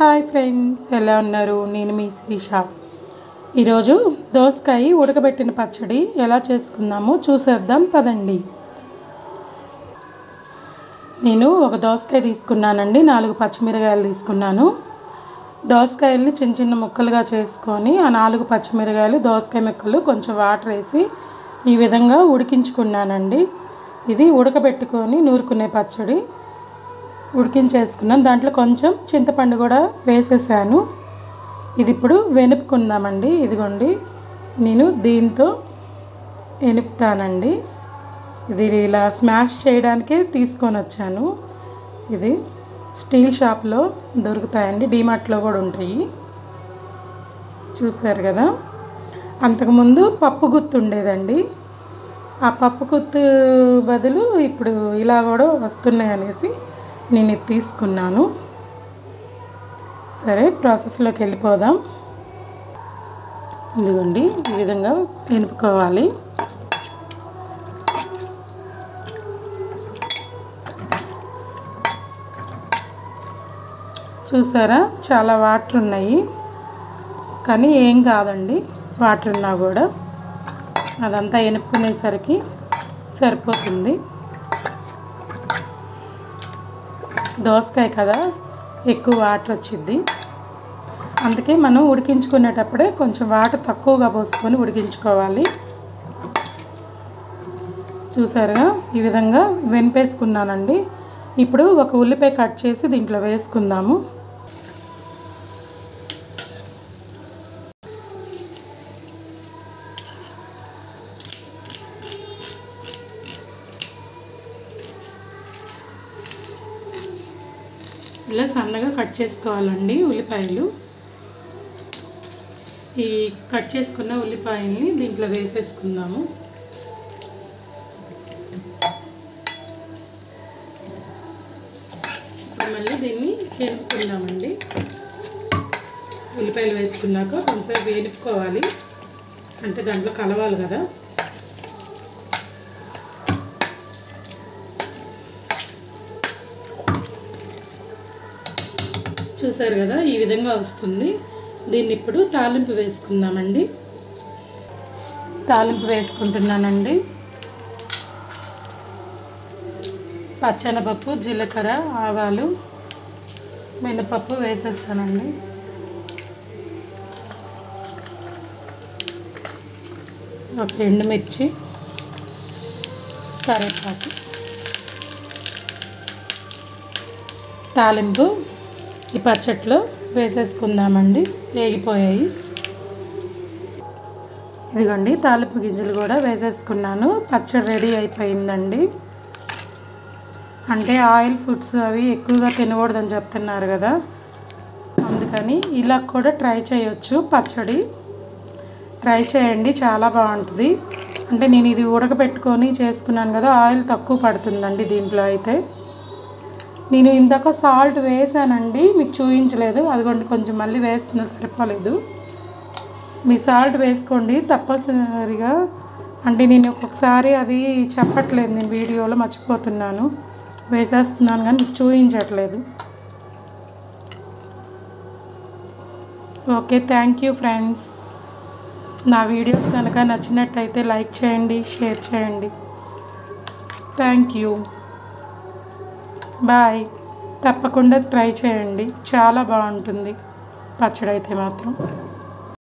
Hi friends, ఎలా ఉన్నారు? నేను మీ శ్రీష. ఈరోజు దోసకాయ ఉడకబెట్టిన పచ్చడి ఎలా చేసుకుందామో చూసేద్దాం పదండి. నేను ఒక దోసకాయ తీసుకున్నానండి, 4 పచ్చిమిరకాయలు తీసుకున్నాను. దోసకాయల్ని చిన్న చిన్న ముక్కలుగా చేసుకొని ఆ 4 పచ్చిమిరకాయలు దోసకాయ ముక్కలు కొంచెం వాటర్ వేసి ఈ విధంగా ఉడికించుకున్నానండి. ఇది ఉడకబెట్టుకొని నూరుకునే పచ్చడి ఉడికించేసుకున్నాను. దాంట్లో కొంచెం చింతపండు కూడా వేసేసాను. ఇది ఇప్పుడు వెనుపుకుందామండి. ఇదిగోండి, నేను దీంతో వెనుపుతానండి. ఇది ఇలా స్మాష్ చేయడానికే తీసుకొని వచ్చాను. ఇది స్టీల్ షాప్లో దొరుకుతాయండి, డీమార్ట్లో కూడా ఉంటాయి. చూసారు కదా, అంతకుముందు పప్పు గుత్తు ఉండేదండి. ఆ పప్పు గుత్తు బదులు ఇప్పుడు ఇలా కూడా వస్తున్నాయి అనేసి నేను ఇది తీసుకున్నాను. సరే, ప్రాసెస్లోకి వెళ్ళిపోదాం. ఇదిగోండి, ఈ విధంగా వెనుపుకోవాలి. చూసారా, చాలా వాటర్ ఉన్నాయి, కానీ ఏం కాదండి. వాటర్ ఉన్నా కూడా అదంతా వెనుపుకునేసరికి సరిపోతుంది. దోసకాయ కదా, ఎక్కువ వాటర్ వచ్చింది. అందుకే మనం ఉడికించుకునేటప్పుడే కొంచెం వాటర్ తక్కువగా పోసుకొని ఉడికించుకోవాలి. చూసారుగా, ఈ విధంగా వెనిపేసుకున్నానండి. ఇప్పుడు ఒక ఉల్లిపాయ కట్ చేసి దీంట్లో వేసుకుందాము. ఇలా సన్నగా కట్ చేసుకోవాలండి ఉల్లిపాయలు. ఈ కట్ చేసుకున్న ఉల్లిపాయల్ని దీంట్లో వేసేసుకుందాము. మళ్ళీ దీన్ని వేసుకుందామండి. ఉల్లిపాయలు వేసుకున్నాక కొంచెం వేపుకోవాలి, అంటే దాంట్లో కలవాలి కదా. చూసారు కదా, ఈ విధంగా వస్తుంది. దీన్ని ఇప్పుడు తాలింపు వేసుకుందామండి. తాలింపు వేసుకుంటున్నానండి. పచ్చెనపప్పు, జీలకర్ర, ఆవాలు, మినపప్పు వేసేస్తానండి. ఒక ఎండుమిర్చి, కరివేపాకు. తాలింపు ఈ పచ్చట్లో వేసేసుకుందామండి. వేగిపోయాయి. ఇదిగోండి, తాలింపు గింజలు కూడా వేసేసుకున్నాను. పచ్చడి రెడీ అయిపోయిందండి. అంటే ఆయిల్ ఫుడ్స్ అవి ఎక్కువగా తినకూడదని చెప్తున్నారు కదా, అందుకని ఇలా కూడా ట్రై చేయొచ్చు. పచ్చడి ట్రై చేయండి, చాలా బాగుంటుంది. అంటే నేను ఇది ఉడకబెట్టుకొని చేసుకున్నాను కదా, ఆయిల్ తక్కువ పడుతుందండి దీంట్లో. అయితే నేను ఇందాక సాల్ట్ వేసానండి, మీకు చూపించలేదు. అదిగోండి, కొంచెం మళ్ళీ వేస్తున్నా, సరిపోలేదు. మీ సాల్ట్ వేసుకోండి తప్పనిసరిగా. అంటే నేను ఒక్కొక్కసారి అది చెప్పట్లేదు, నేను వీడియోలో మర్చిపోతున్నాను, వేసేస్తున్నాను కానీ మీకు చూపించట్లేదు. Okay, thank you friends. నా వీడియోస్ కనుక నచ్చినట్టయితే లైక్ చేయండి, షేర్ చేయండి. Thank you, bye. తప్పకుండా ట్రై చేయండి, చాలా బాగుంటుంది పచ్చడి అయితే మాత్రం.